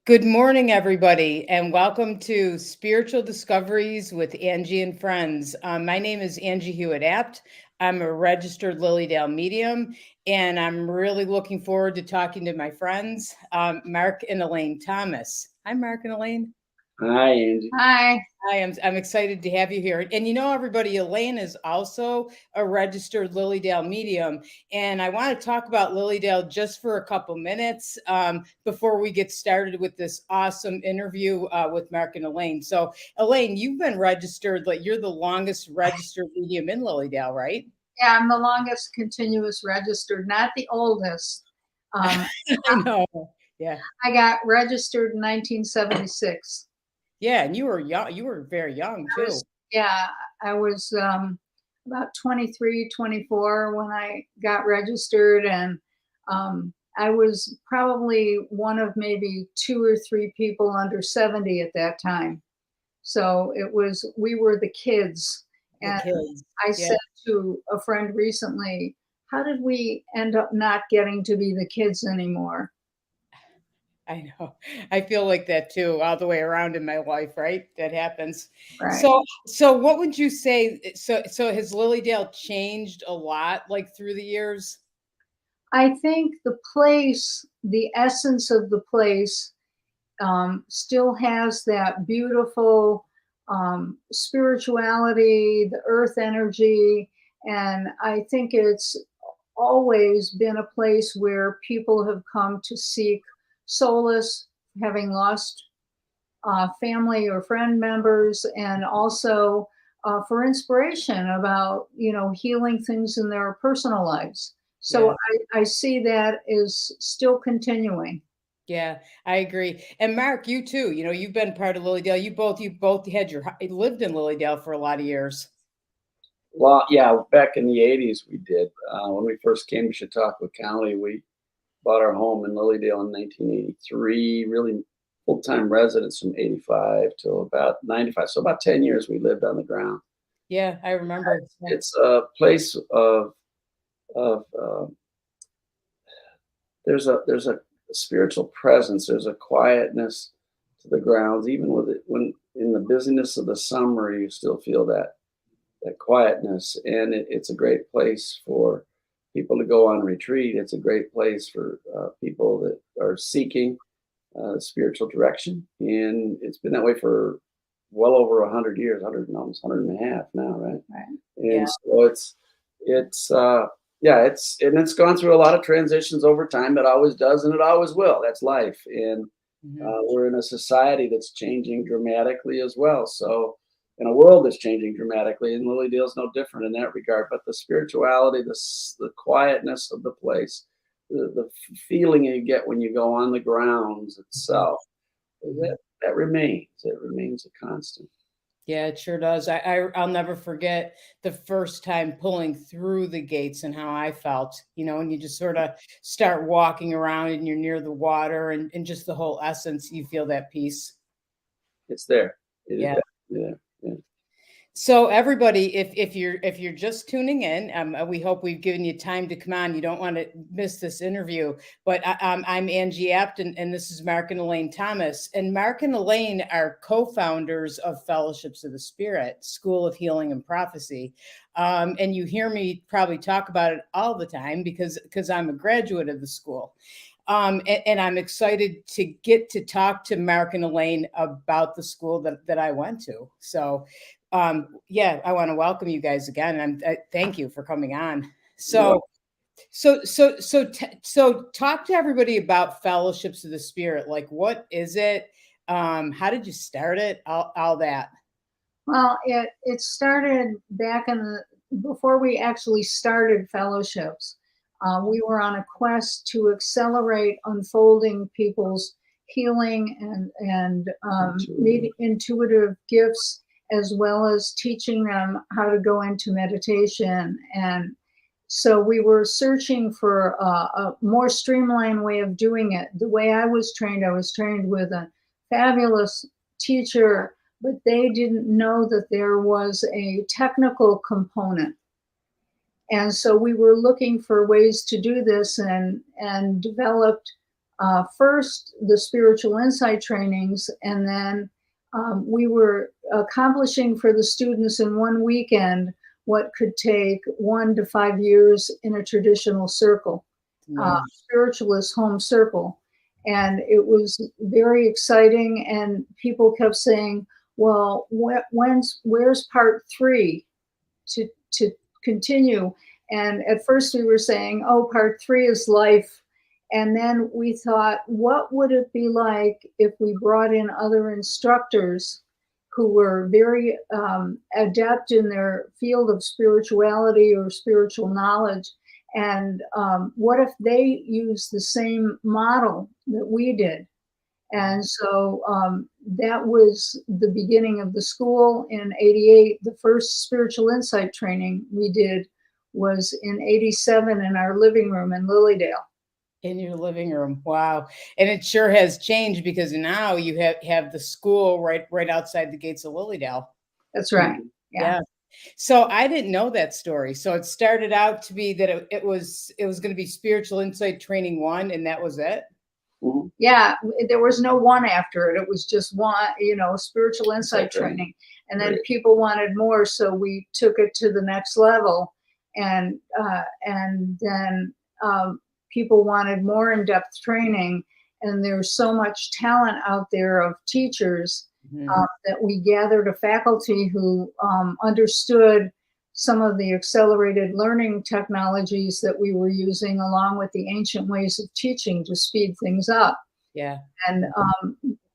Good morning, everybody, and welcome to Spiritual Discoveries with Angie and Friends. My name is Angie Hewitt-Apt. I'm a registered Lilydale medium, and I'm really looking forward to talking to my friends, Mark and Elaine Thomas. Hi, Mark and Elaine. Hi, Angie. Hi. Hi, I'm excited to have you here. And you know, everybody, Elaine is also a registered Lilydale medium. And I want to talk about Lilydale just for a couple minutes before we get started with this awesome interview with Mark and Elaine. So, Elaine, you've been registered, like you're the longest registered medium in Lilydale, right? Yeah, I'm the longest continuous registered, not the oldest. I know. Yeah. I got registered in 1976. Yeah. And you were young. You were very young, too. I was about 23, 24 when I got registered. And I was probably one of maybe 2 or 3 people under 70 at that time. So we were the kids. The And kids. I Yeah. said to a friend recently, how did we end up not getting to be the kids anymore? I know. I feel like that too, all the way around in my life, right? That happens. Right. So what would you say? So has Lilydale changed a lot, like through the years? I think the place, the essence of the place, still has that beautiful spirituality, the earth energy. And I think it's always been a place where people have come to seek solace, having lost family or friend members, and also for inspiration about, healing things in their personal lives. So Yeah. I see that is still continuing. Yeah, I agree. And Mark, you too. You know, you've been part of Lilydale. You both had lived in Lilydale for a lot of years. Well, yeah, back in the 80s we did. When we first came to Chautauqua County, we bought our home in Lilydale in 1983, really full-time residents from 85 till about 95. So about 10 years we lived on the ground. Yeah, I remember. Yeah. It's a place of there's a spiritual presence, there's a quietness to the grounds, even with it when in the busyness of the summer, you still feel that quietness, and it's a great place for people to go on retreat. It's a great place for people that are seeking spiritual direction, and it's been that way for well over 100 years, 100 and almost 100 and a half now, right? Right. Yeah. And so it's yeah, it's gone through a lot of transitions over time. It always does, and it always will. That's life, and Mhm. we're in a society that's changing dramatically as well. So, in a world that's changing dramatically, and Lilydale's no different in that regard. But the spirituality, the quietness of the place, the feeling you get when you go on the grounds itself, that remains. It remains a constant. Yeah, it sure does. I'll never forget the first time pulling through the gates and how I felt, and you just sort of start walking around and you're near the water and just the whole essence, you feel that peace. It's there. It is Yeah. there. Yeah. Yeah. So everybody, if you're just tuning in, we hope we've given you time to come on. You don't want to miss this interview. But I'm Angie Apt, and this is Mark and Elaine Thomas. And Mark and Elaine are co-founders of Fellowships of the Spirit, School of Healing and Prophecy. And you hear me probably talk about it all the time because I'm a graduate of the school. And I'm excited to get to talk to Mark and Elaine about the school that I went to. So yeah, I want to welcome you guys again, and thank you for coming on. So talk to everybody about Fellowships of the Spirit. Like, what is it? How did you start it? All that. Well, it started back before we actually started fellowships. We were on a quest to accelerate unfolding people's healing and intuitive gifts, as well as teaching them how to go into meditation. And so we were searching for a more streamlined way of doing it. The way I was trained with a fabulous teacher, but they didn't know that there was a technical component. And so we were looking for ways to do this and developed first the spiritual insight trainings, and then we were accomplishing for the students in one weekend what could take 1 to 5 years in a traditional circle, spiritualist home circle. And it was very exciting, and people kept saying, well, where's part 3 to continue? And at first we were saying, oh, part 3 is life. And then we thought, what would it be like if we brought in other instructors who were very adept in their field of spirituality or spiritual knowledge? And what if they used the same model that we did? And so that was the beginning of the school in '88. The first spiritual insight training we did was in '87 in our living room in Lilydale. In your living room. Wow. And it sure has changed, because now you have the school right outside the gates of Lilydale. That's right. Yeah. So I didn't know that story. So it started out to be that it was going to be spiritual insight training 1, and that was it. Mhm. Yeah, there was no 1 after it. It was just 1, spiritual insight training. And then Right. people wanted more, so we took it to the next level. And then people wanted more in-depth training. And there's so much talent out there of teachers that we gathered a faculty who understood some of the accelerated learning technologies that we were using, along with the ancient ways of teaching to speed things up. Yeah. And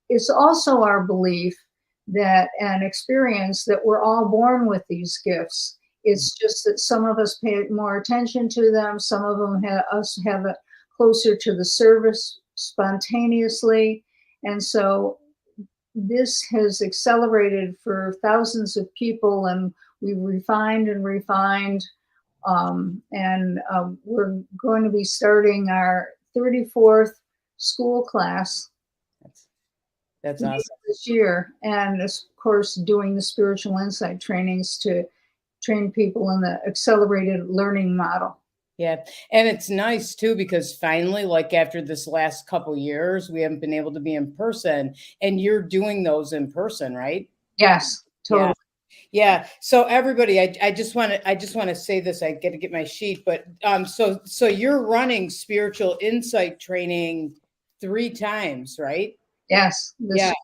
it's also our belief that an experience that we're all born with these gifts. It's just that some of us pay more attention to them. Some of them have it closer to the service spontaneously. And so this has accelerated for thousands of people, and we've refined and refined. We're going to be starting our 34th school class. That's awesome. This year. And of course, doing the spiritual insight trainings to train people in the accelerated learning model. Yeah. And it's nice too, because finally, like after this last couple years, we haven't been able to be in person, and you're doing those in person, right? Yes, totally. Yeah. So everybody, I just want to say this. I got to get my sheet, but so you're running spiritual insight training 3 times, right? Yes. Yeah.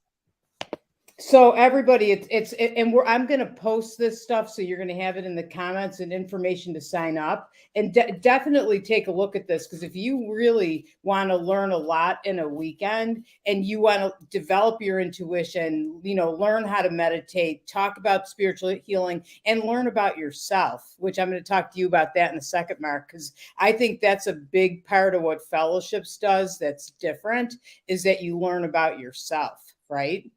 So everybody, I'm going to post this stuff, so you're going to have it in the comments and information to sign up, and definitely take a look at this, because if you really want to learn a lot in a weekend, and you want to develop your intuition, learn how to meditate, talk about spiritual healing, and learn about yourself, which I'm going to talk to you about that in a second, Mark, because I think that's a big part of what fellowships does that's different, is that you learn about yourself, right?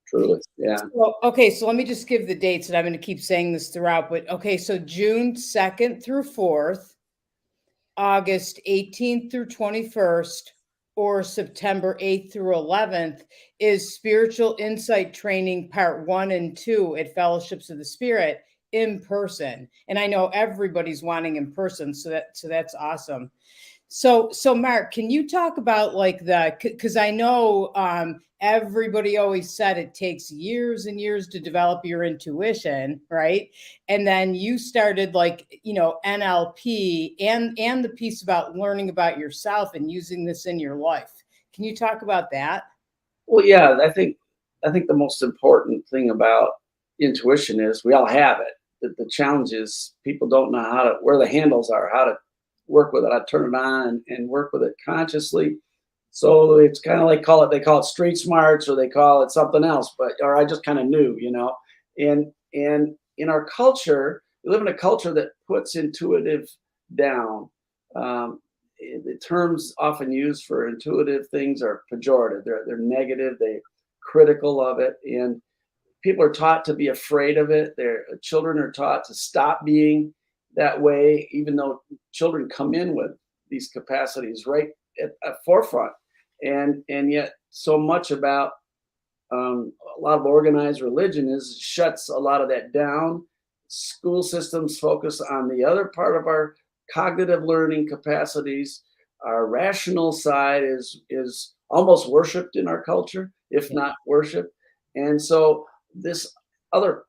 Truly, yeah. Well, okay, so let me just give the dates, and I'm going to keep saying this throughout. But okay, so June 2nd through 4th, August 18th through 21st, or September 8th through 11th is Spiritual Insight Training Part 1 and 2 at Fellowships of the Spirit in person. And I know everybody's wanting in person, so that's awesome. So Mark, can you talk about because I know everybody always said it takes years and years to develop your intuition, right? And then you started NLP and the piece about learning about yourself and using this in your life. Can you talk about that? Well, yeah, I think the most important thing about intuition is we all have it. The challenge is people don't know where the handles are, how to work with it. I turn it on and work with it consciously. So it's kind of like they call it street smarts, or they call it something else, or I just kind of knew, and in our culture, we live in a culture that puts intuitive down. The terms often used for intuitive things are pejorative. They're negative. They're critical of it. And people are taught to be afraid of it. Their children are taught to stop being that way, even though children come in with these capacities right at forefront, and yet so much about a lot of organized religion shuts a lot of that down. School systems focus on the other part of our cognitive learning capacities, our rational side is almost worshipped in our culture, if Yeah. not worship. And so this other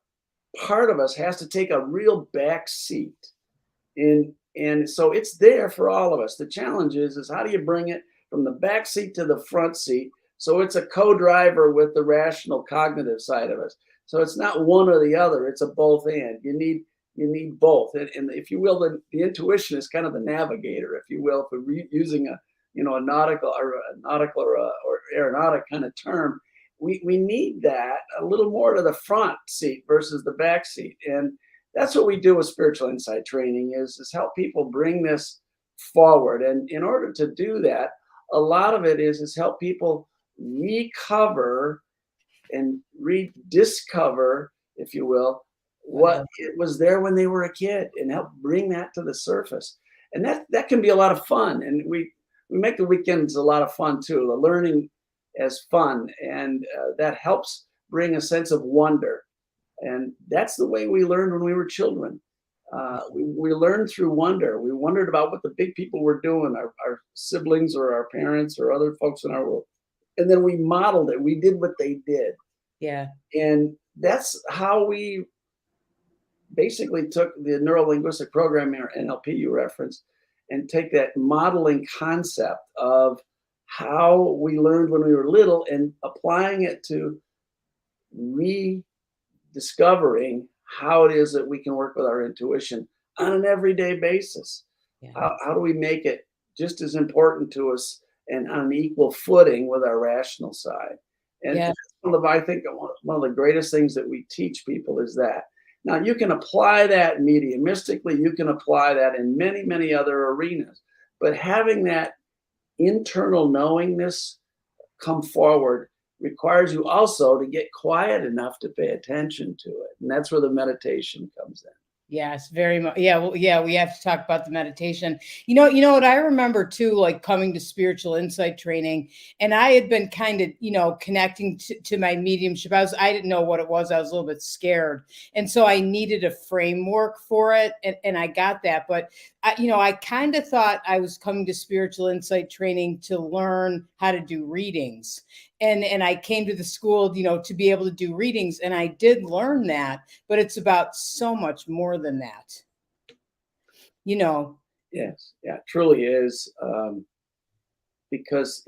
part of us has to take a real back seat. And so it's there for all of us. The challenge is how do you bring it from the back seat to the front seat so it's a co-driver with the rational cognitive side of us. So it's not one or the other, it's a both and. You need both. And if you will, the intuition is kind of the navigator, if you will, if we're using a nautical or aeronautic kind of term. We need that a little more to the front seat versus the back seat. And that's what we do with spiritual insight training is help people bring this forward. And in order to do that, a lot of it is help people recover and rediscover, if you will, what it was there when they were a kid and help bring that to the surface. And that can be a lot of fun. And we make the weekends a lot of fun too. The learning as fun, and that helps bring a sense of wonder. And that's the way we learned when we were children. We learned through wonder. We wondered about what the big people were doing, our siblings or our parents or other folks in our world. And then we modeled it. We did what they did. Yeah. And that's how we basically took the neuro-linguistic programming, or NLP you referenced, and take that modeling concept of how we learned when we were little and applying it to rediscovering how it is that we can work with our intuition on an everyday basis. Yeah. How do we make it just as important to us and on an equal footing with our rational side? And Yeah. I think one of the greatest things that we teach people is that. Now, you can apply that mediumistically, you can apply that in many, many other arenas, but having that internal knowingness come forward requires you also to get quiet enough to pay attention to it. And that's where the meditation comes in. Yes, very much. Yeah, well, yeah, we have to talk about the meditation. You know what I remember too, like coming to spiritual insight training, and I had been kind of, connecting to my mediumship. I didn't know what it was. I was a little bit scared, and so I needed a framework for it, and I got that. But I kind of thought I was coming to spiritual insight training to learn how to do readings. And I came to the school, to be able to do readings, and I did learn that, but it's about so much more than that. Yes, yeah, it truly is, because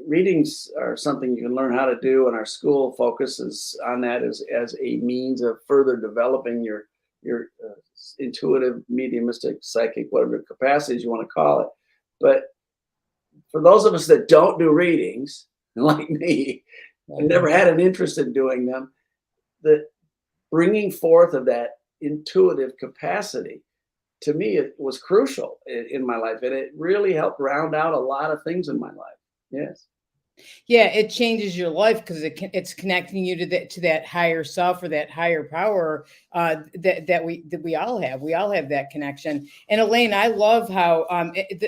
readings are something you can learn how to do, and our school focuses on that as a means of further developing your intuitive, mediumistic, psychic, whatever capacities you want to call it. But for those of us that don't do readings, like me, I never had an interest in doing them, the bringing forth of that intuitive capacity, to me, it was crucial in my life. And it really helped round out a lot of things in my life. Yes. Yeah, it changes your life because it's connecting you to that higher self or that higher power that we all have. We all have that connection. And Elaine, I love how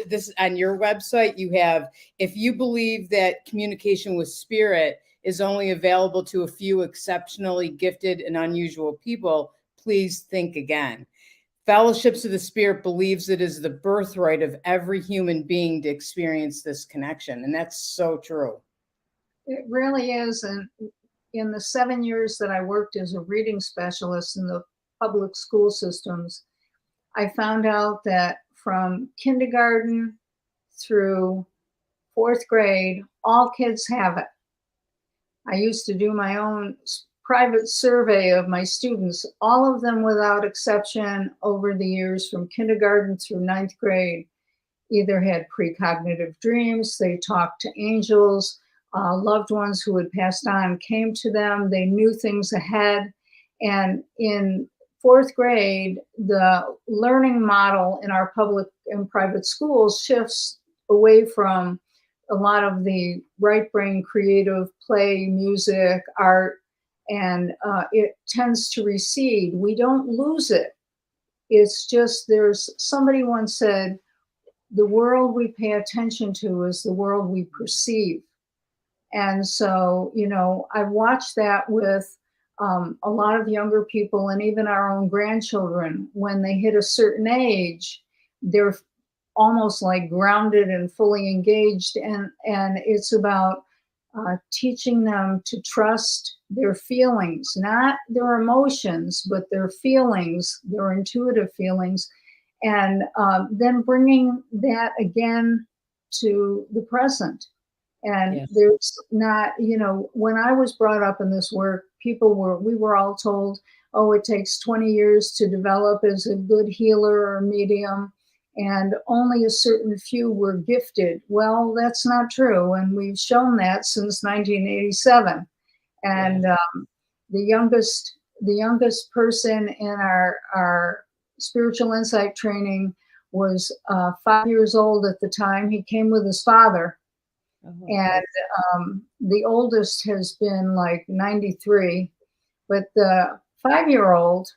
this on your website you have, if you believe that communication with spirit is only available to a few exceptionally gifted and unusual people, please think again. Fellowships of the Spirit believes it is the birthright of every human being to experience this connection. And that's so true. It really is. And in the 7 years that I worked as a reading specialist in the public school systems, I found out that from kindergarten through 4th grade, all kids have it. I used to do my own private survey of my students, all of them without exception over the years from kindergarten through 9th grade, either had precognitive dreams, they talked to angels, loved ones who had passed on came to them, they knew things ahead. And in 4th grade, the learning model in our public and private schools shifts away from a lot of the right brain creative play, music, art, and it tends to recede. We don't lose it. It's just somebody once said, the world we pay attention to is the world we perceive. And so, I watched that with a lot of younger people and even our own grandchildren. When they hit a certain age, their almost like grounded and fully engaged. And it's about teaching them to trust their feelings, not their emotions, but their feelings, their intuitive feelings, and then bringing that again to the present. And Yes. there's not, when I was brought up in this work, we were all told, oh, it takes 20 years to develop as a good healer or medium, and only a certain few were gifted. Well, that's not true. And we've shown that since 1987. And the youngest person in our spiritual insight training was 5 years old at the time. He came with his father. And the oldest has been like 93, but the 5-year-old,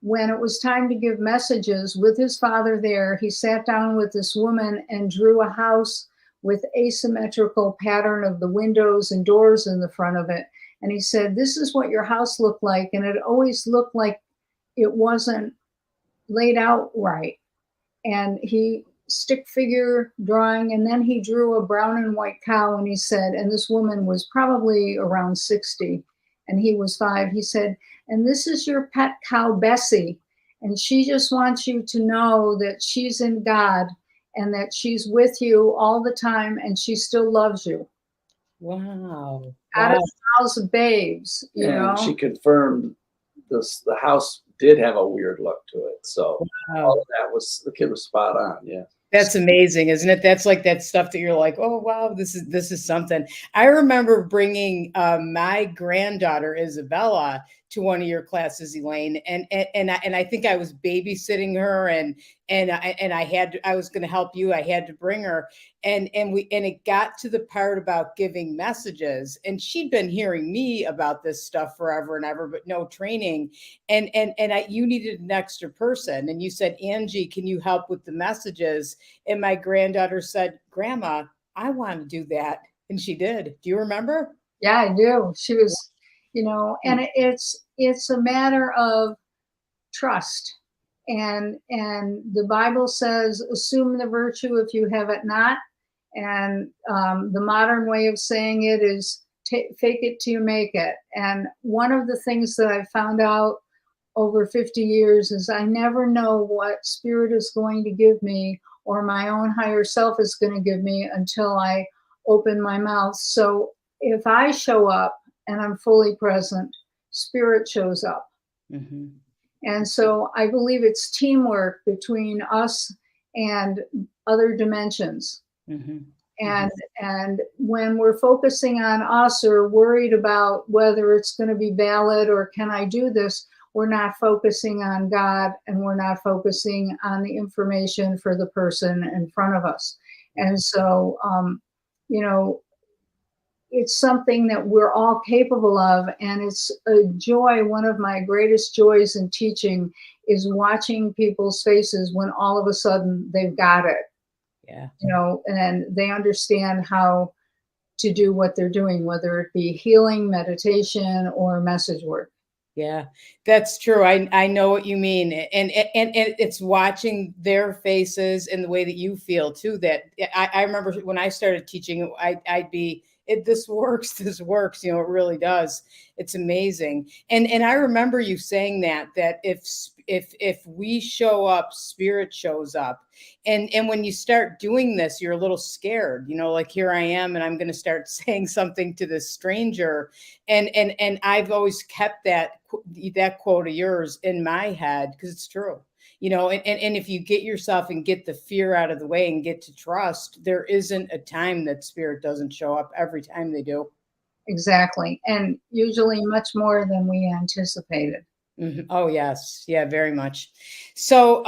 when it was time to give messages with his father there, he sat down with this woman and drew a house with asymmetrical pattern of the windows and doors in the front of it. And he said, this is what your house looked like. And it always looked like it wasn't laid out right. And he stick figure drawing, and then he drew a brown and white cow, and he said, and this woman was probably around 60 and he was 5. He said, and this is your pet cow, Bessie, and she just wants you to know that she's in God and that she's with you all the time and she still loves you. Wow. Out of the house of babes, and she confirmed the house did have a weird look to it. So all of that the kid was spot on. Yeah. That's amazing, isn't it? That's like that stuff that you're like, oh wow, this is something. I remember bringing my granddaughter Isabella to one of your classes, Elaine, and I think I was babysitting her, and I was going to help you. I had to bring her, and it got to the part about giving messages, and she'd been hearing me about this stuff forever and ever, but no training, and you needed an extra person, and you said, Angie, can you help with the messages? And my granddaughter said, Grandma, I want to do that, and she did. Do you remember? Yeah, I do. She was, and it's a matter of trust. And the Bible says, assume the virtue if you have it not. And the modern way of saying it is fake it till you make it. And one of the things that I've found out over 50 years is I never know what spirit is going to give me or my own higher self is going to give me until I open my mouth. So if I show up and I'm fully present, spirit shows up. Mm-hmm. And so I believe it's teamwork between us and other dimensions. Mm-hmm. And when we're focusing on us or worried about whether it's going to be valid or can I do this, we're not focusing on God and we're not focusing on the information for the person in front of us. And so, it's something that we're all capable of, and it's a joy. One of my greatest joys in teaching is watching people's faces when all of a sudden they've got it. Yeah. And they understand how to do what they're doing, whether it be healing, meditation, or message work. Yeah, that's true. I know what you mean. And it's watching their faces and the way that you feel too. That I remember when I started teaching, I'd be, this works, it really does. It's amazing. And I remember you saying that if we show up, spirit shows up. And when you start doing this, you're a little scared, like here I am, and I'm going to start saying something to this stranger. And I've always kept that quote of yours in my head because it's true. And if you get yourself and get the fear out of the way and get to trust, there isn't a time that spirit doesn't show up. Every time they do. Exactly. And usually much more than we anticipated. Mm-hmm. Oh, yes. Yeah, very much. So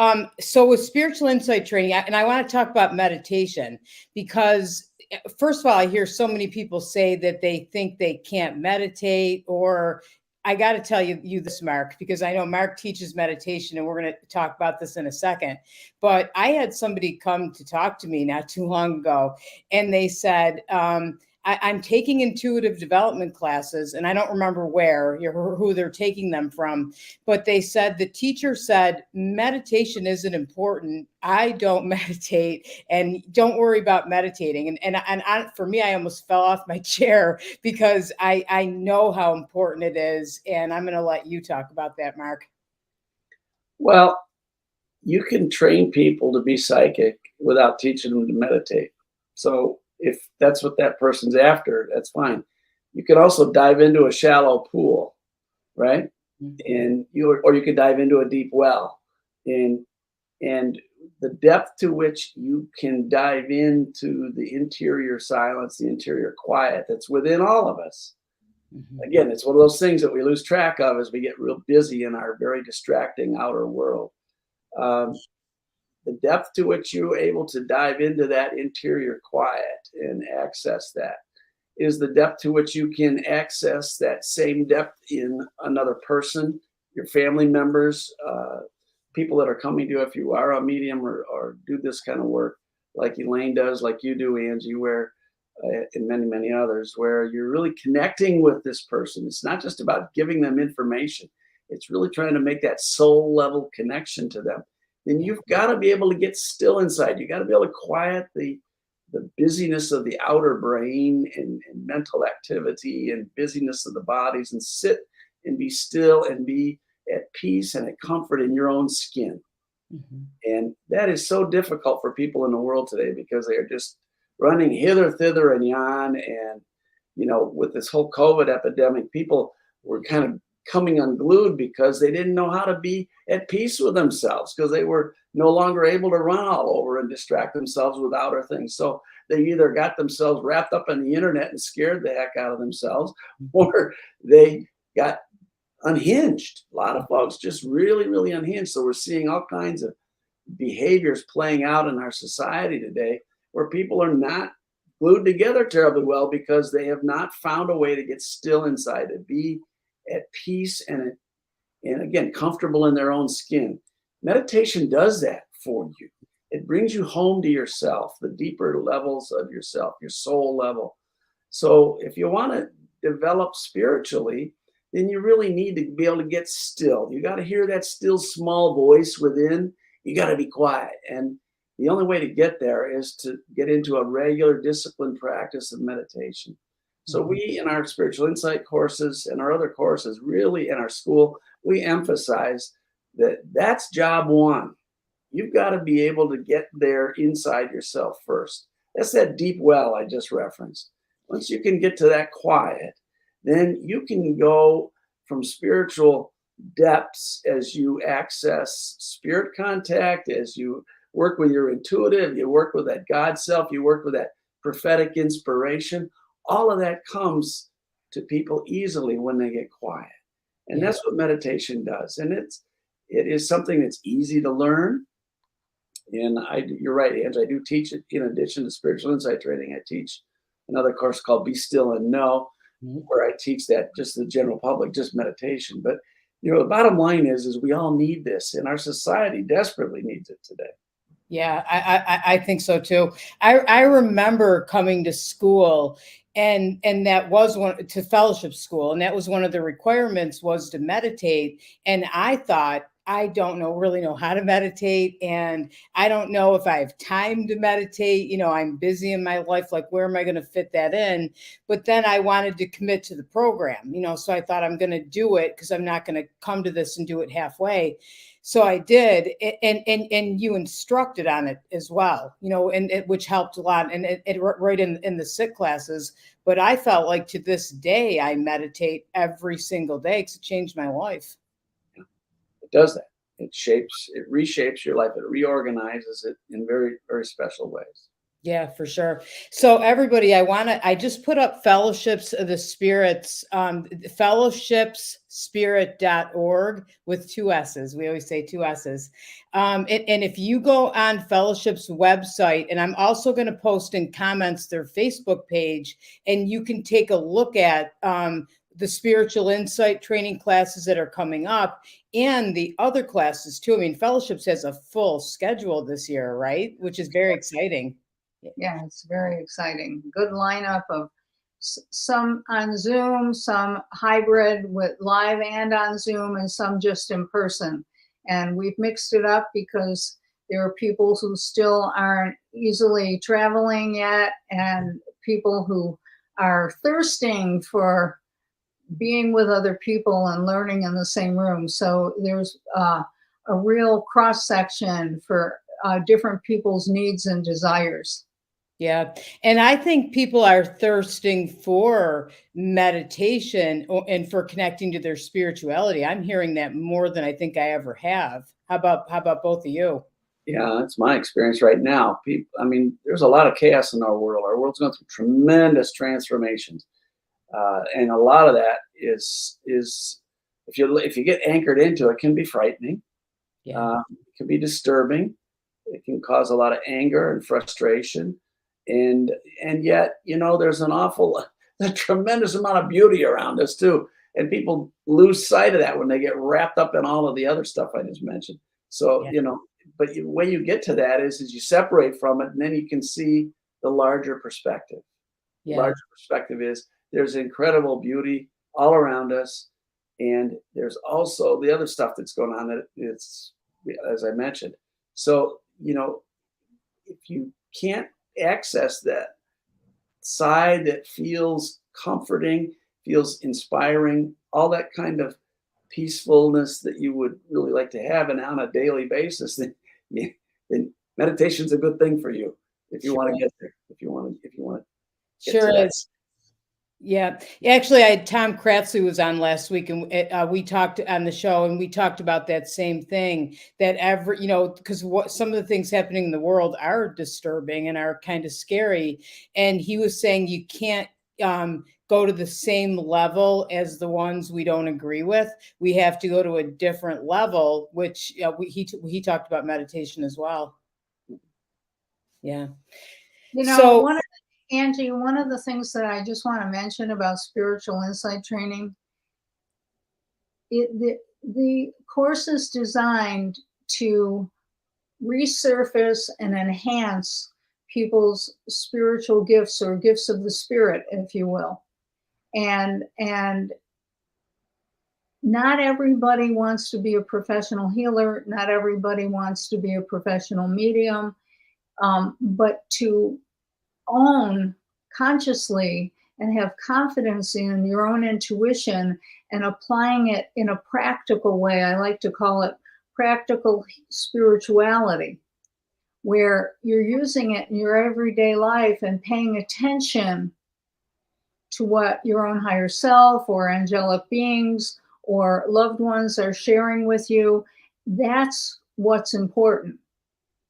with spiritual insight training, and I want to talk about meditation because first of all, I hear so many people say that they think they can't meditate, or I got to tell you this, Mark, because I know Mark teaches meditation and we're going to talk about this in a second. But I had somebody come to talk to me not too long ago, and they said, I'm taking intuitive development classes, and I don't remember who they're taking them from, but they said, the teacher said, meditation isn't important. I don't meditate, and don't worry about meditating. For me, I almost fell off my chair because I know how important it is. And I'm going to let you talk about that, Mark. Well, you can train people to be psychic without teaching them to meditate. So if that's what that person's after, that's fine. You can also dive into a shallow pool, right? And you could dive into a deep well. And the depth to which you can dive into the interior silence, the interior quiet that's within all of us. Again, it's one of those things that we lose track of as we get real busy in our very distracting outer world. The depth to which you're able to dive into that interior quiet and access that is the depth to which you can access that same depth in another person, your family members, people that are coming to you if you are a medium or do this kind of work like Elaine does, like you do, Angie, where and many, many others, where you're really connecting with this person. It's not just about giving them information. It's really trying to make that soul level connection to them. Then you've got to be able to get still inside. You got to be able to quiet the busyness of the outer brain and mental activity and busyness of the bodies and sit and be still and be at peace and at comfort in your own skin. And that is so difficult for people in the world today because they are just running hither, thither, and yon. And, with this whole COVID epidemic, people were kind of coming unglued because they didn't know how to be at peace with themselves because they were no longer able to run all over and distract themselves with outer things. So they either got themselves wrapped up in the internet and scared the heck out of themselves, or they got unhinged. A lot of folks just really, really unhinged. So we're seeing all kinds of behaviors playing out in our society today where people are not glued together terribly well because they have not found a way to get still inside, to be at peace and again, comfortable in their own skin. Meditation does that for you. It brings you home to yourself, the deeper levels of yourself, your soul level. So if you want to develop spiritually, then you really need to be able to get still. You got to hear that still small voice within. You got to be quiet. And the only way to get there is to get into a regular disciplined practice of meditation. So we, in our spiritual insight courses and our other courses, really in our school, we emphasize that that's job one. You've got to be able to get there inside yourself first. That's that deep well I just referenced. Once you can get to that quiet, then you can go from spiritual depths as you access spirit contact, as you work with your intuitive, you work with that God self, you work with that prophetic inspiration. All of that comes to people easily when they get quiet. And that's what meditation does. And it is something that's easy to learn. And you're right, Angie, I do teach it in addition to spiritual insight training. I teach another course called Be Still and Know, where I teach that just the general public, just meditation. But, the bottom line is we all need this, and our society desperately needs it today. Yeah, I think so too. I remember coming to school and that was to fellowship school. And that was one of the requirements was to meditate. And I thought, I don't really know how to meditate. And I don't know if I have time to meditate. I'm busy in my life. Like, where am I going to fit that in? But then I wanted to commit to the program, so I thought I'm going to do it because I'm not going to come to this and do it halfway. So I did, and you instructed on it as well, which helped a lot, and it right in the SIT classes. But I felt like to this day, I meditate every single day because it changed my life. It does that. It reshapes your life. It reorganizes it in very, very special ways. Yeah, for sure. So everybody, I just put up Fellowships of the Spirits, fellowshipsspirit.org with 2 S's. We always say 2 S's. And if you go on Fellowship's website, and I'm also going to post in comments their Facebook page, and you can take a look at the spiritual insight training classes that are coming up and the other classes too. I mean, Fellowships has a full schedule this year, right? Which is very exciting. Yeah, it's very exciting. Good lineup of some on Zoom, some hybrid with live and on Zoom, and some just in person. And we've mixed it up because there are people who still aren't easily traveling yet, and people who are thirsting for being with other people and learning in the same room. So there's a real cross section for different people's needs and desires. Yeah. And I think people are thirsting for meditation and for connecting to their spirituality. I'm hearing that more than I think I ever have. How about both of you? Yeah, that's my experience right now. People, I mean, there's a lot of chaos in our world. Our world's going through tremendous transformations, and a lot of that is if you get anchored into it, can be frightening. Yeah. It can be disturbing. It can cause a lot of anger and frustration, and yet, there's a tremendous amount of beauty around us too. And people lose sight of that when they get wrapped up in all of the other stuff I just mentioned. So, Yeah. but the way you get to that is you separate from it, and then you can see the larger perspective. The Yeah. larger perspective is there's incredible beauty all around us, and there's also the other stuff that's going on that it's, as I mentioned. So, if you can't access that side that feels comforting, feels inspiring, all that kind of peacefulness that you would really like to have and on a daily basis, then meditation's a good thing for you if you want to get there. If you want to get Sure to that. is. Yeah, actually, I had Tom Kratzley was on last week, and we talked on the show, and we talked about that same thing. That because what some of the things happening in the world are disturbing and are kind of scary, and he was saying you can't go to the same level as the ones we don't agree with. We have to go to a different level, which he talked about meditation as well. Yeah. So Angie, one of the things that I just want to mention about spiritual insight training, the course is designed to resurface and enhance people's spiritual gifts or gifts of the spirit, if you will. And not everybody wants to be a professional healer. Not everybody wants to be a professional medium. But to own consciously and have confidence in your own intuition and applying it in a practical way. I like to call it practical spirituality, where you're using it in your everyday life and paying attention to what your own higher self or angelic beings or loved ones are sharing with you. That's what's important.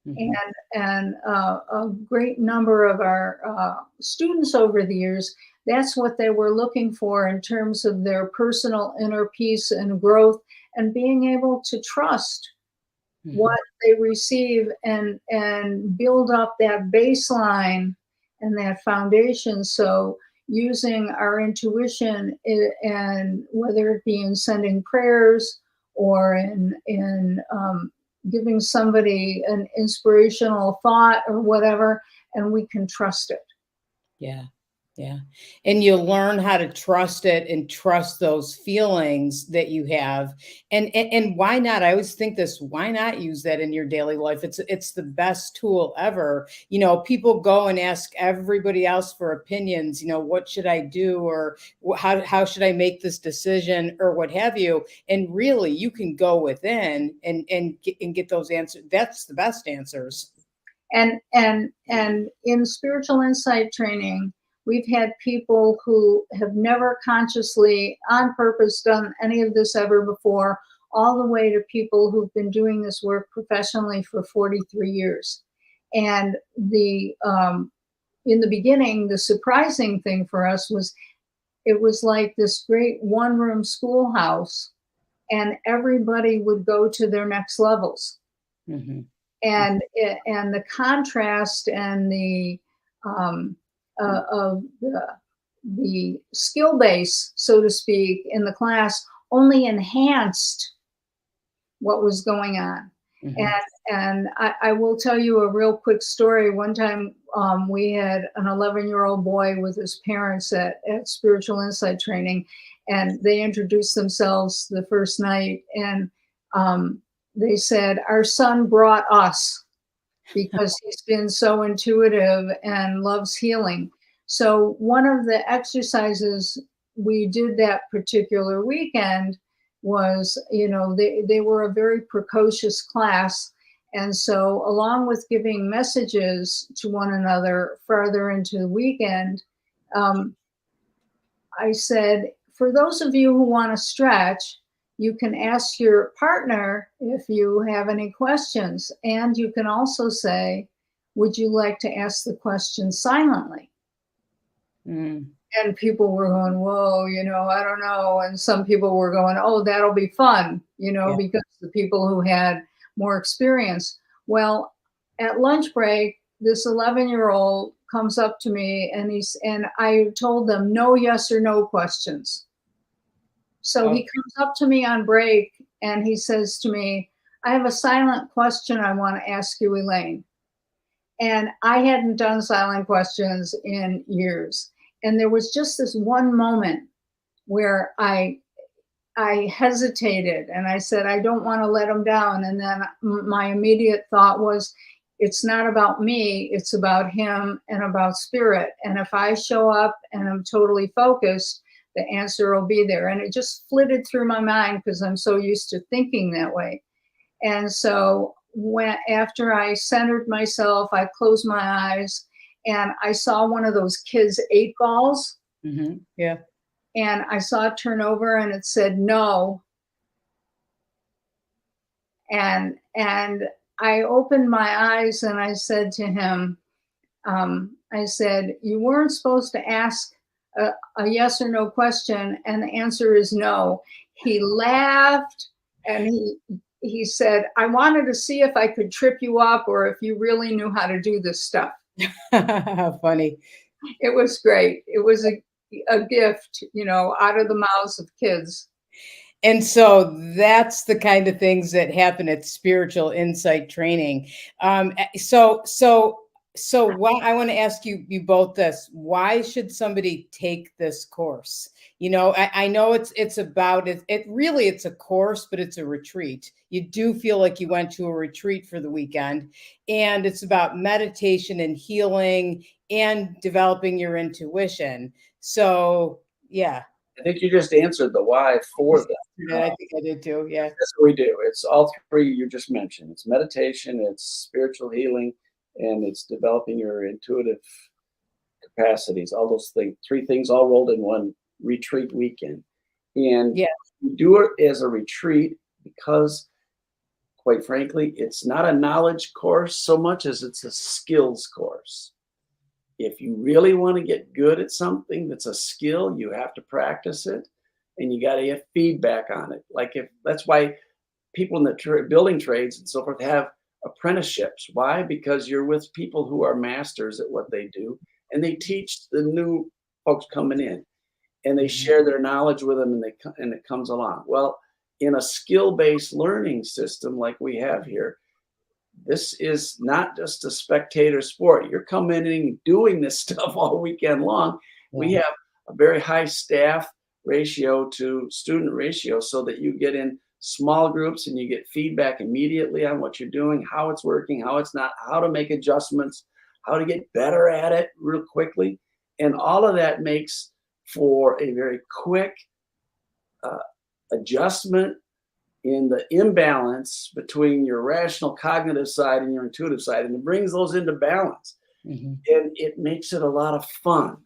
Mhm. And a great number of our students over the years, that's what they were looking for in terms of their personal inner peace and growth, and being able to trust what they receive and build up that baseline and that foundation. So using our intuition, and whether it be in sending prayers or in giving somebody an inspirational thought or whatever, and we can trust it. Yeah. Yeah. And you learn how to trust it and trust those feelings that you have. And why not? I always think this, why not use that in your daily life? It's the best tool ever. People go and ask everybody else for opinions, what should I do? Or how should I make this decision or what have you? And really you can go within and get those answers. That's the best answers. And in spiritual insight training, we've had people who have never consciously, on purpose, done any of this ever before, all the way to people who've been doing this work professionally for 43 years. And in the beginning, the surprising thing for us was it was like this great one-room schoolhouse, and everybody would go to their next levels. Mm-hmm. And the contrast and the of the skill base, so to speak, in the class only enhanced what was going on. Mhm. And I will tell you a real quick story. One time we had an 11-year-old boy with his parents at spiritual insight training, and they introduced themselves the first night, and they said, "Our son brought us because he's been so intuitive and loves healing." So one of the exercises we did that particular weekend was, they were a very precocious class. And so along with giving messages to one another further into the weekend, um, I said, for those of you who want to stretch, you can ask your partner if you have any questions. And you can also say, would you like to ask the question silently? Mm. And people were going, whoa, I don't know. And some people were going, oh, that'll be fun, Yeah. because the people who had more experience. Well, at lunch break, this 11-year-old comes up to me and I told them no yes or no questions. So he comes up to me on break and he says to me, I have a silent question I want to ask you, Elaine. And I hadn't done silent questions in years. And there was just this one moment where I hesitated and I said, I don't want to let him down. And then my immediate thought was, it's not about me, it's about him and about spirit. And if I show up and I'm totally focused, the answer will be there. And it just flitted through my mind because I'm so used to thinking that way. And so after I centered myself, I closed my eyes and I saw one of those kids' 8 balls. Mm-hmm. Yeah. And I saw it turn over and it said no. And I opened my eyes and I said to him, I said, you weren't supposed to ask a yes or no question, and the answer is no. He laughed and he said, I wanted to see if I could trip you up or if you really knew how to do this stuff. Funny. It was great. It was a gift, out of the mouths of kids. And so that's the kind of things that happen at spiritual insight training. So why I want to ask you both this: why should somebody take this course? I know it's about it. It really it's a course, but it's a retreat. You do feel like you went to a retreat for the weekend, and it's about meditation and healing and developing your intuition. So yeah. I think you just answered the why for them. Yeah, I think I did too. Yeah. That's what we do. It's all three you just mentioned. It's meditation, it's spiritual healing, and it's developing your intuitive capacities. All those things, 3 things all rolled in one retreat weekend. And Yeah. you do it as a retreat because, quite frankly, it's not a knowledge course so much as it's a skills course. If you really want to get good at something that's a skill, you have to practice it and you got to get feedback on it. That's why people in the building trades and so forth have apprenticeships. Why? Because you're with people who are masters at what they do and they teach the new folks coming in and they share their knowledge with them and it comes along. Well, in a skill-based learning system like we have here, this is not just a spectator sport. You're coming in and doing this stuff all weekend long. Yeah. We have a very high staff ratio to student ratio so that you get in small groups and you get feedback immediately on what you're doing, how it's working, how it's not, how to make adjustments, how to get better at it real quickly. And all of that makes for a very quick adjustment in the imbalance between your rational cognitive side and your intuitive side, and it brings those into balance. Mm-hmm. And it makes it a lot of fun.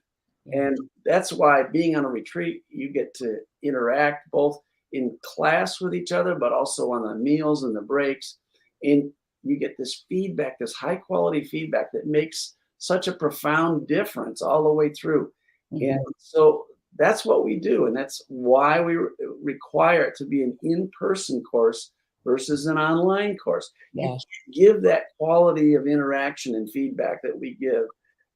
Yeah. And that's why being on a retreat, you get to interact both in class with each other, but also on the meals and the breaks. And you get this feedback, this high quality feedback that makes such a profound difference all the way through. Mm-hmm. And so that's what we do. And that's why we require it to be an in-person course versus an online course. Yeah. You give that quality of interaction and feedback that we give.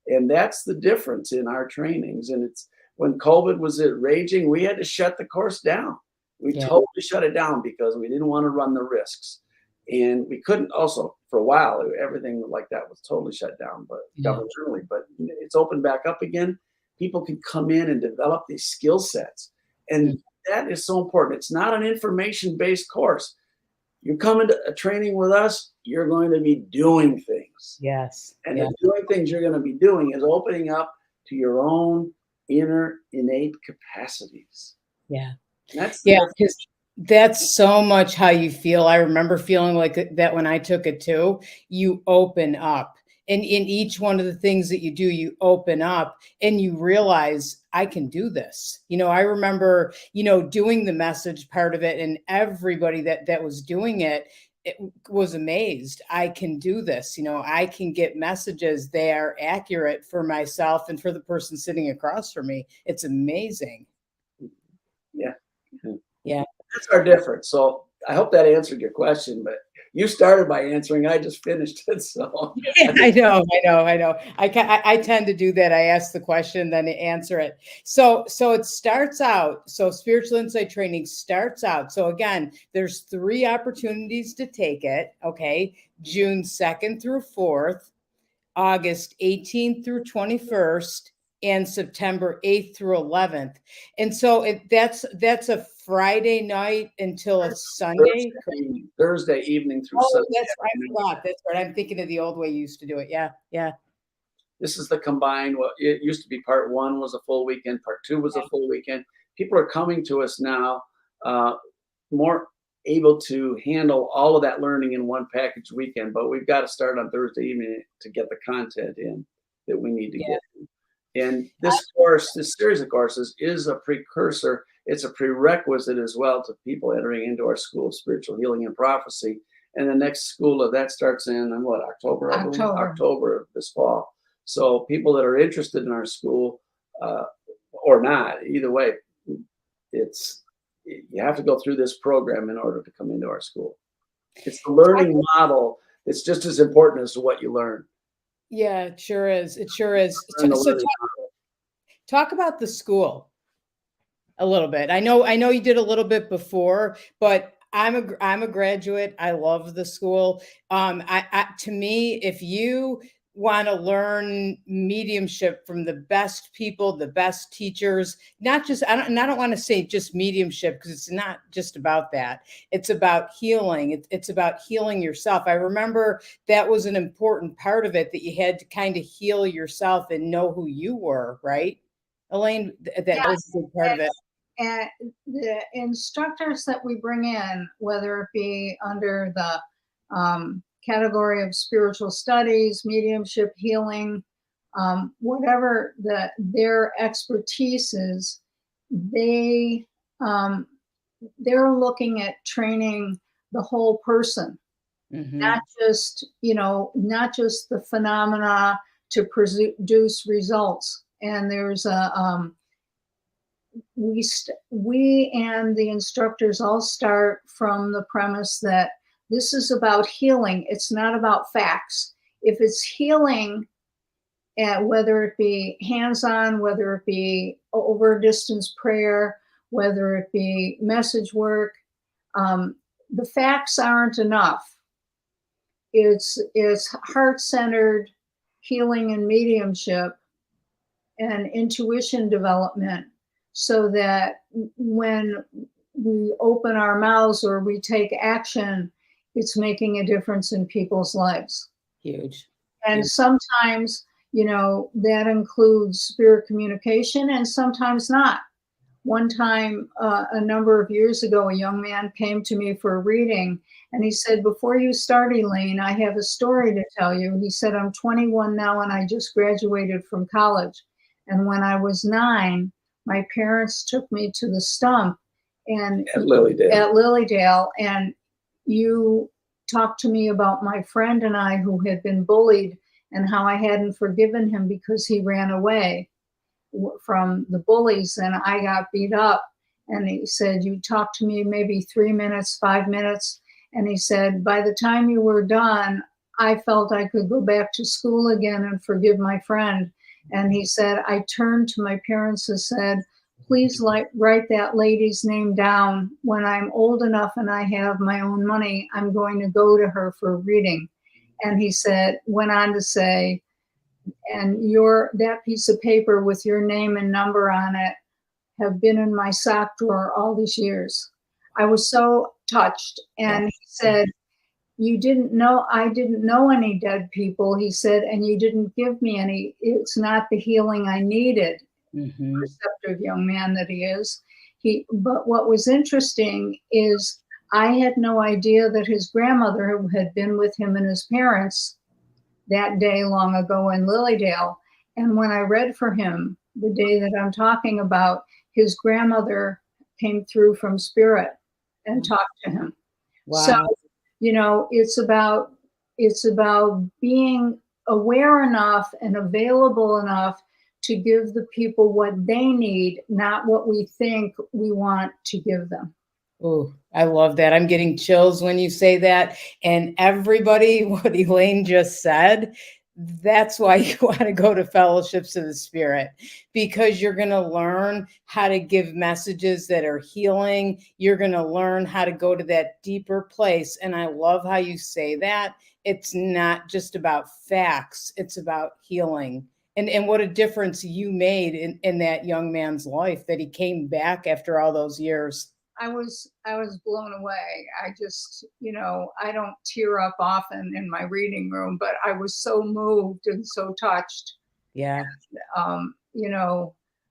And that's the difference in our trainings. And it's when COVID was raging, we had to shut the course down. We totally shut it down because we didn't want to run the risks. And we couldn't also, for a while, everything like that was totally shut down, but governmentally, but it's opened back up again. People can come in and develop these skill sets. And that is so important. It's not an information-based course. You come into a training with us, you're going to be doing things. Yes. And the doing things you're going to be doing is opening up to your own inner innate capacities. Yeah. That's because that's so much how you feel. I remember feeling like that when I took it too. You open up. And in each one of the things that you do, you open up and you realize I can do this. I remember, doing the message part of it, and everybody that was doing it was amazed. I can do this. I can get messages. They are accurate for myself and for the person sitting across from me. It's amazing. Yeah. That's our difference. So I hope that answered your question, but you started by answering. I just finished it. So I know. I tend to do that. I ask the question, then answer it. So it starts out. So spiritual insight training starts out. So again, there's 3 opportunities to take it. Okay. June 2nd through 4th, August 18th through 21st, and September 8th through 11th. And so that's a Friday night until a Sunday. Thursday evening through Sunday. That's right. I forgot. That's right. I'm thinking of the old way you used to do it. Yeah. This is the combined. Well, it used to be part 1 was a full weekend, part 2 was a full weekend. People are coming to us now, more able to handle all of that learning in one package weekend, but we've got to start on Thursday evening to get the content in that we need to get. And this series of courses is a precursor. It's a prerequisite as well to people entering into our School of Spiritual Healing and Prophecy. And the next school of that starts in October? October of this fall. So people that are interested in our school or not, either way, you have to go through this program in order to come into our school. It's the learning model. It's just as important as what you learn. Yeah, it sure is. So talk about the school a little bit. I know you did a little bit before, but I'm a graduate. I love the school. To me, if you want to learn mediumship from the best people, the best teachers, I don't want to say just mediumship, because it's not just about that. It's about healing. It's about healing yourself. I remember that was an important part of it, that you had to kind of heal yourself and know who you were, right? Elaine, that was a big part of it. And the instructors that we bring in, whether it be under the category of spiritual studies, mediumship, healing, whatever their expertise is, they're looking at training the whole person, not just the phenomena to produce results. And there's we and the instructors all start from the premise that this is about healing. It's not about facts. If it's healing, whether it be hands-on, whether it be over distance prayer, whether it be message work, the facts aren't enough. It's heart-centered healing and mediumship and intuition development, so that when we open our mouths or we take action, it's making a difference in people's lives. Huge. And sometimes, that includes spirit communication, and sometimes not. One time, a number of years ago, a young man came to me for a reading, and he said, "Before you start, Elaine, I have a story to tell you." He said, "I'm 21 now, and I just graduated from college. And when I was 9, my parents took me to the stump and at Lilydale, and you talked to me about my friend and I who had been bullied, and how I hadn't forgiven him because he ran away from the bullies, and I got beat up." And he said, "You talked to me maybe 3 minutes, 5 minutes." And he said, "By the time you were done, I felt I could go back to school again and forgive my friend." And he said, "I turned to my parents and said, please write that lady's name down. When I'm old enough and I have my own money, I'm going to go to her for a reading. And he went on to say, and that piece of paper with your name and number on it have been in my sock drawer all these years. I was so touched. And he said, I didn't know any dead people, he said, and you didn't give me any. It's not the healing I needed. Mm-hmm. Receptive young man that he is. But what was interesting is I had no idea that his grandmother had been with him and his parents that day long ago in Lilydale. And when I read for him the day that I'm talking about, his grandmother came through from spirit and talked to him. Wow. So, it's about being aware enough and available enough to give the people what they need, not what we think we want to give them. Oh, I love that. I'm getting chills when you say that. And everybody, what Elaine just said, that's why you want to go to Fellowships of the Spirit, because you're going to learn how to give messages that are healing. You're going to learn how to go to that deeper place. And I love how you say that. It's not just about facts. It's about healing. And what a difference you made in that young man's life, that he came back after all those years. I was blown away. I just, I don't tear up often in my reading room, but I was so moved and so touched. Yeah. And,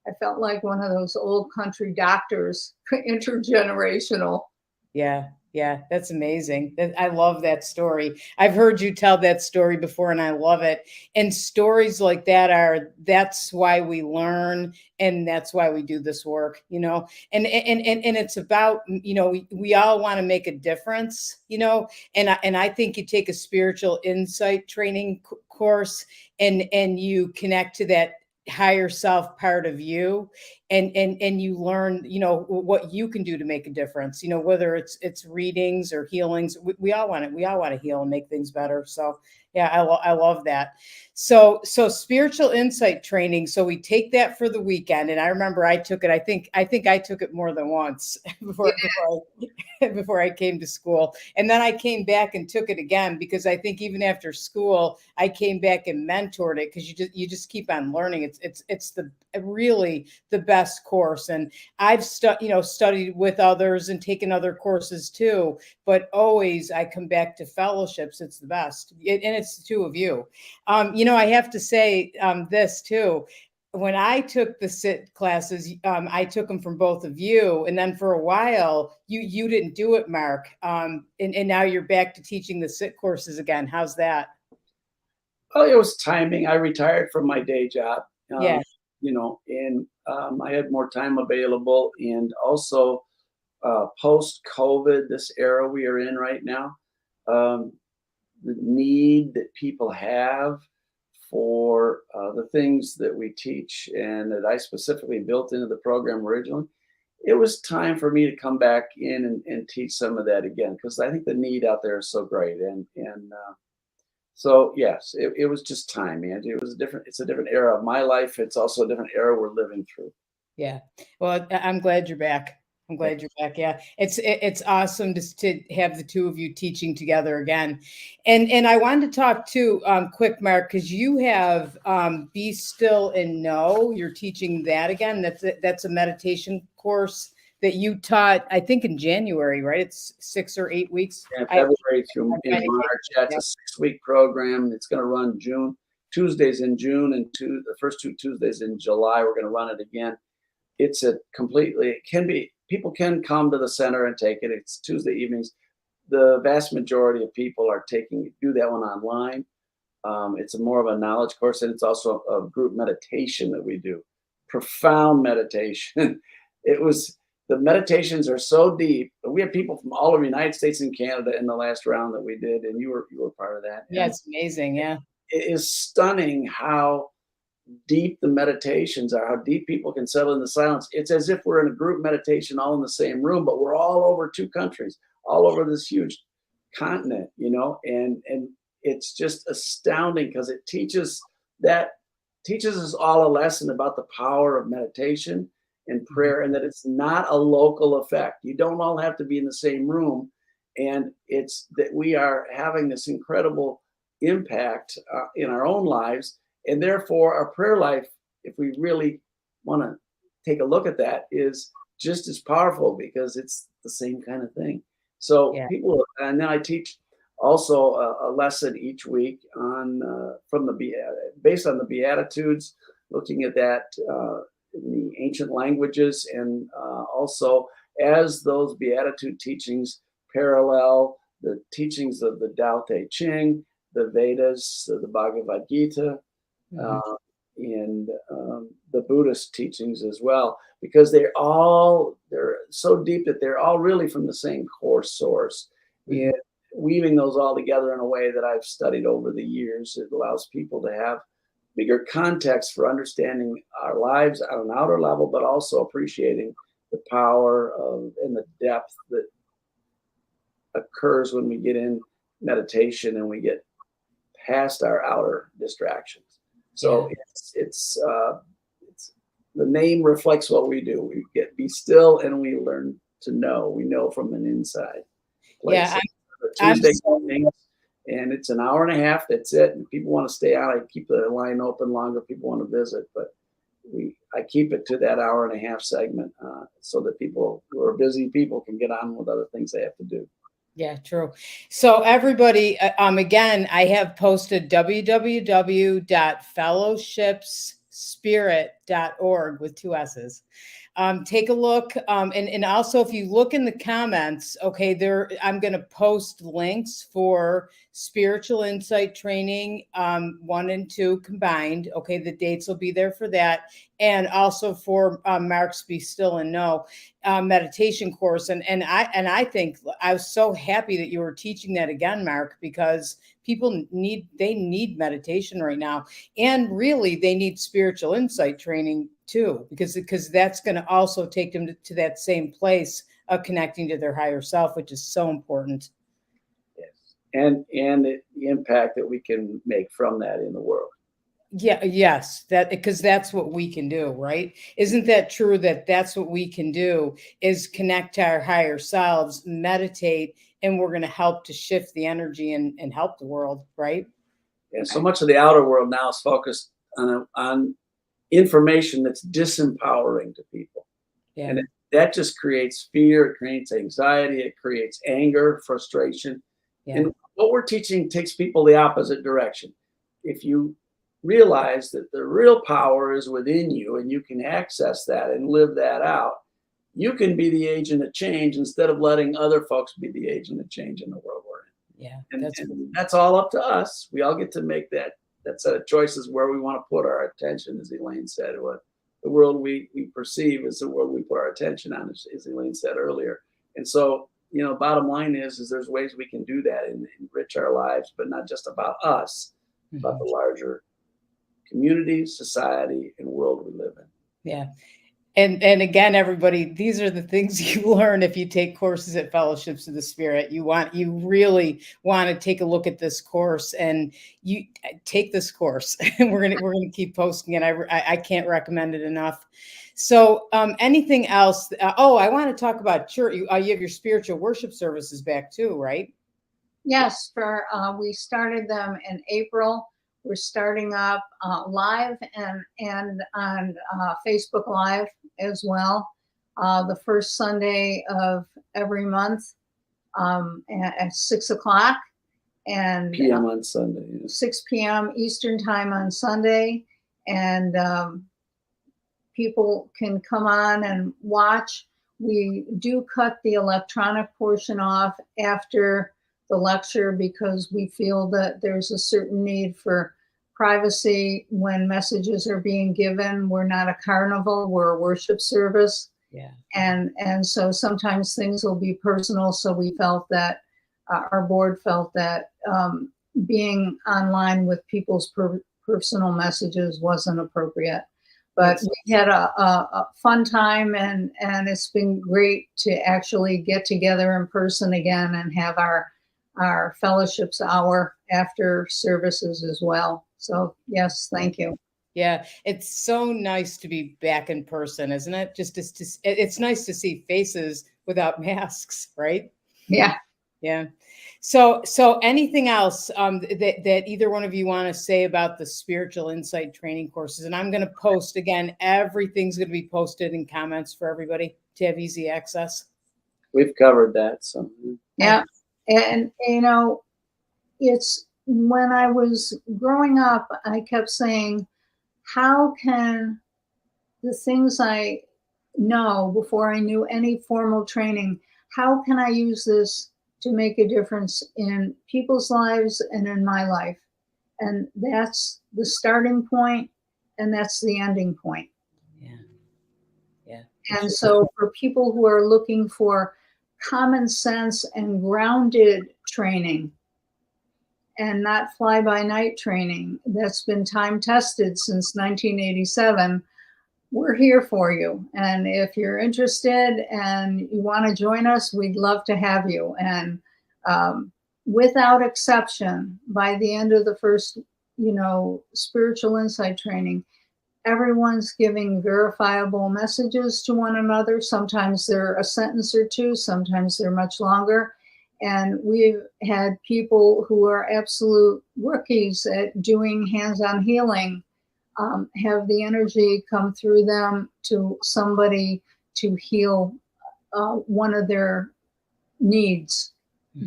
I felt like one of those old country doctors, intergenerational. Yeah. Yeah. That's amazing. I love that story. I've heard you tell that story before and I love it. And stories like that's why we learn. And that's why we do this work, and it's about, we all want to make a difference, and I think you take a spiritual insight training course and you connect to that higher self part of you, and you learn what you can do to make a difference, whether it's readings or healings. We all want to heal and make things better. So yeah, I love that. So spiritual insight training, so we take that for the weekend. And I remember I took it, I think I took it more than once before I came to school. And then I came back and took it again, because I think even after school, I came back and mentored it, because you just keep on learning. It's really the best course. And I've studied with others and taken other courses too, but always I come back to Fellowships. It's the best. And it's the two of you. I have to say this too. When I took the SIT classes, I took them from both of you. And then for a while, you didn't do it, Mark. And now you're back to teaching the SIT courses again. How's that? Well, it was timing. I retired from my day job. Yeah. And I had more time available. And also post-COVID, this era we are in right now, the need that people have for the things that we teach and that I specifically built into the program originally, it was time for me to come back in and teach some of that again, because I think the need out there is so great. So yes, it was just time, Angie. It's a different era of my life. It's also a different era we're living through. Yeah. Well, I'm glad you're back. I'm glad you're back. Yeah. It's awesome to have the two of you teaching together again. And I wanted to talk too, quick, Mark, because you have Be Still and Know. You're teaching that again. That's a meditation course that you taught, I think, in January, right? It's 6 or 8 weeks. Yeah, February through in March. Yeah, it's a 6-week program. It's going to run Tuesdays in June, and the first 2 Tuesdays in July. We're going to run it again. It's people can come to the center and take it. It's Tuesday evenings. The vast majority of people do that one online. It's more of a knowledge course, and it's also a group meditation that we do. Profound meditation. The meditations are so deep. We have people from all over the United States and Canada in the last round that we did, and you were part of that. Yeah, it's amazing. Yeah. It is stunning how deep the meditations are, how deep people can settle in the silence. It's as if we're in a group meditation all in the same room, but we're all over 2 countries, all over this huge continent, and it's just astounding, because it teaches us all a lesson about the power of meditation and prayer, and that it's not a local effect. You don't all have to be in the same room. And it's that we are having this incredible impact in our own lives. And therefore, our prayer life, if we really want to take a look at that, is just as powerful because it's the same kind of thing. So Yeah. people, and then I teach also a lesson each week on based on the Beatitudes, looking at that in the ancient languages, and also as those Beatitude teachings parallel the teachings of the Tao Te Ching, the Vedas, the Bhagavad Gita, and the Buddhist teachings as well, because they're so deep that they're all really from the same core source. And weaving those all together in a way that I've studied over the years, it allows people to have bigger context for understanding our lives on an outer level, but also appreciating the power of and the depth that occurs when we get in meditation and we get past our outer distractions. So it's the name reflects what we do. We be still and we learn to know. We know from an inside place. Yeah, Tuesday mornings, and it's an hour and a half. That's it. And people want to stay on. I keep the line open longer. People want to visit, but I keep it to that hour and a half segment so that people who are busy people can get on with other things they have to do. Yeah, true. So everybody, again, I have posted www.fellowshipsspirit.org with 2 S's. Take a look. And also if you look in the comments, okay, I'm going to post links for spiritual insight training, 1 and 2 combined. Okay. The dates will be there for that. And also for Mark's Be Still and Know meditation course. And I think I was so happy that you were teaching that again, Mark, because people need meditation right now. And really they need spiritual insight training too, because that's going to also take them to that same place of connecting to their higher self, which is so important. Yes. And the impact that we can make from that in the world. Yeah. Yes. Because that's what we can do, right? Isn't that true that that's what we can do is connect to our higher selves, meditate, and we're going to help to shift the energy and help the world, right? Yeah. So much of the outer world now is focused on information that's disempowering to people. Yeah. And that just creates fear, it creates anxiety, it creates anger, frustration. Yeah. And what we're teaching takes people the opposite direction. If you realize that the real power is within you and you can access that and live that out, you can be the agent of change instead of letting other folks be the agent of change in the world we're in. Yeah. And that's all up to us. We all get to make that set of choices where we want to put our attention, as Elaine said. What the world we perceive is the world we put our attention on, as Elaine said earlier. And so, bottom line is there's ways we can do that and enrich our lives, but not just about us, about the larger community, society, and world we live in. Yeah. And again, everybody, these are the things you learn if you take courses at Fellowships of the Spirit. You really want to take a look at this course, and you take this course. And we're gonna keep posting it. I can't recommend it enough. So, anything else? I want to talk about church. You have your spiritual worship services back too, right? Yes, we started them in April. We're starting up live and on Facebook Live as well. The first Sunday of every month at 6 o'clock and PM on Sunday. 6 p.m. Eastern time on Sunday, and people can come on and watch. We do cut the electronic portion off after the lecture because we feel that there's a certain need for privacy when messages are being given. We're not a carnival, we're a worship service. Yeah. And so sometimes things will be personal. So we felt that our board felt that being online with people's personal messages wasn't appropriate. But we had a fun time, and it's been great to actually get together in person again and have our fellowships hour after services as well. So yes, thank you. Yeah, it's so nice to be back in person, isn't it? It's nice to see faces without masks, right? Yeah. Yeah. So anything else that either one of you want to say about the spiritual insight training courses? And I'm going to post again. Everything's going to be posted in comments for everybody to have easy access. We've covered that. So Yeah. And, it's when I was growing up, I kept saying, how can the things I know before I knew any formal training, how can I use this to make a difference in people's lives and in my life? And that's the starting point, and that's the ending point. Yeah. Yeah. And so for people who are looking for common sense and grounded training and not fly by night training that's been time tested since 1987, we're here for you. And if you're interested and you want to join us, we'd love to have you. And without exception, by the end of the first, spiritual insight training, everyone's giving verifiable messages to one another. Sometimes they're a sentence or two, sometimes they're much longer. And we've had people who are absolute rookies at doing hands-on healing have the energy come through them to somebody to heal one of their needs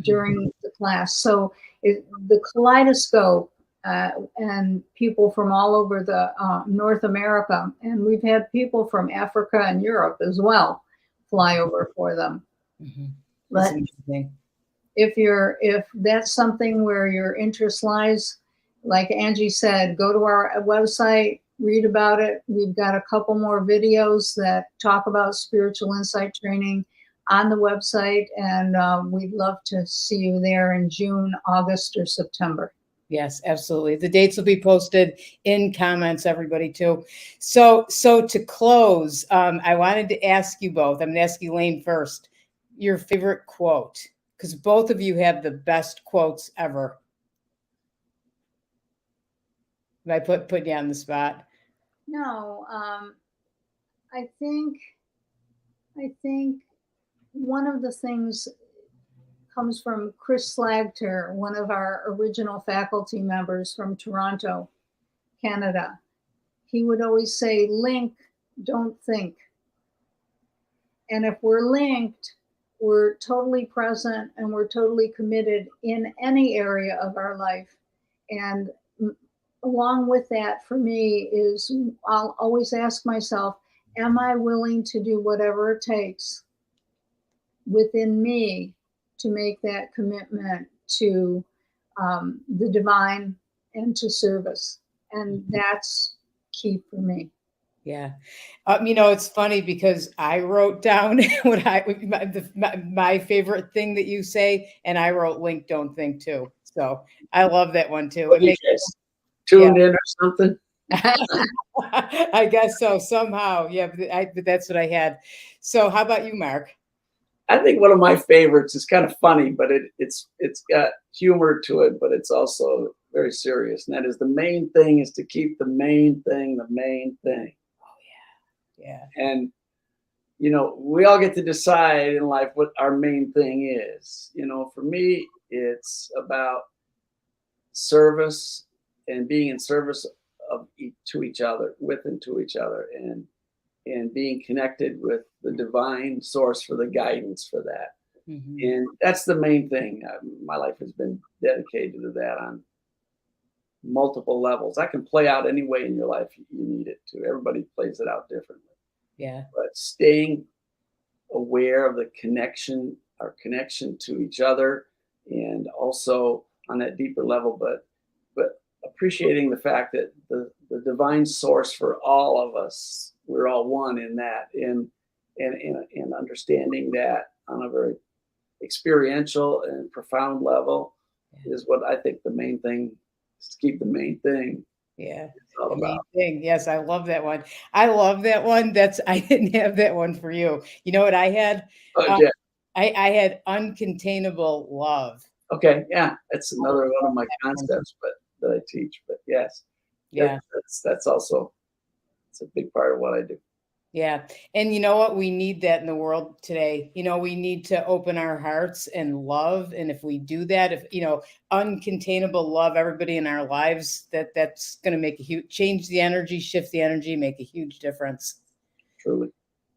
during the class. So the kaleidoscope and people from all over the North America, and we've had people from Africa and Europe as well fly over for them. But if that's something where your interest lies, like Angie said, go to our website, read about it. We've got a couple more videos that talk about spiritual insight training on the website, and we'd love to see you there in June, August, or September. Yes, absolutely. The dates will be posted in comments, everybody, too. So to close, I wanted to ask you both. I'm going to ask Elaine first. Your favorite quote, because both of you have the best quotes ever. Did I put you on the spot? No, I think one of the things comes from Chris Slagter, one of our original faculty members from Toronto, Canada. He would always say, link, don't think. And if we're linked, we're totally present and we're totally committed in any area of our life. And along with that, for me, is I'll always ask myself, am I willing to do whatever it takes within me to make that commitment to the divine and to service? And that's key for me. Yeah. It's funny because I wrote down my favorite thing that you say, and I wrote link, don't think too. So I love that one too. It makes tuned in or something. I guess so somehow. Yeah, but that's what I had. So how about you, Mark? I think one of my favorites is kind of funny, but it's got humor to it, but it's also very serious. And that is, the main thing is to keep the main thing the main thing. Oh yeah. Yeah. And we all get to decide in life what our main thing is. For me, it's about service and being in service to each other, with and to each other, and being connected with the divine source for the guidance for that. And that's the main thing. My life has been dedicated to that on multiple levels. That can play out any way in your life you need it to. Everybody plays it out differently. Yeah. But staying aware of the connection, our connection to each other, and also on that deeper level, but appreciating the fact that the divine source for all of us, we're all one in that, and understanding that on a very experiential and profound level is what I think the main thing is, to keep the main thing. Yeah. It's all about. Thing. Yes, I love that one. I love that one. I didn't have that one for you. You know what I had? Yeah. I had uncontainable love. Okay, yeah, that's another one of my concepts, but that I teach. But yes, Yeah. That's also, it's a big part of what I do. Yeah. And you know what? We need that in the world today. We need to open our hearts and love. And if we do that, if, uncontainable love everybody in our lives, that's going to make a huge change, the energy, shift the energy, make a huge difference. Truly.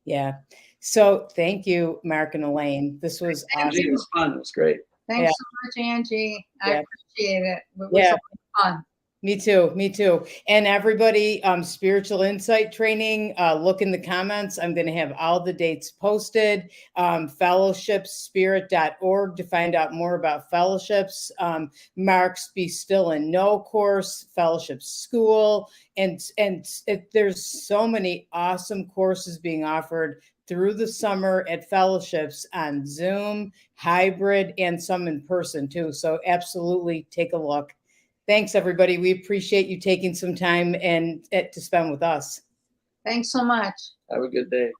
Yeah. So thank you, Mark and Elaine. This was awesome. It was fun. It was great. Thanks Yeah. so much, Angie. I Yeah. appreciate it. It was Yeah. a lot of fun. Me too. Me too. And everybody, spiritual insight training, look in the comments. I'm going to have all the dates posted. Fellowshipspirit.org to find out more about fellowships. Mark's Be Still and Know course, Fellowship School. And there's so many awesome courses being offered through the summer at fellowships on Zoom, hybrid, and some in person too. So absolutely take a look. Thanks, everybody. We appreciate you taking some time to spend with us. Thanks so much. Have a good day.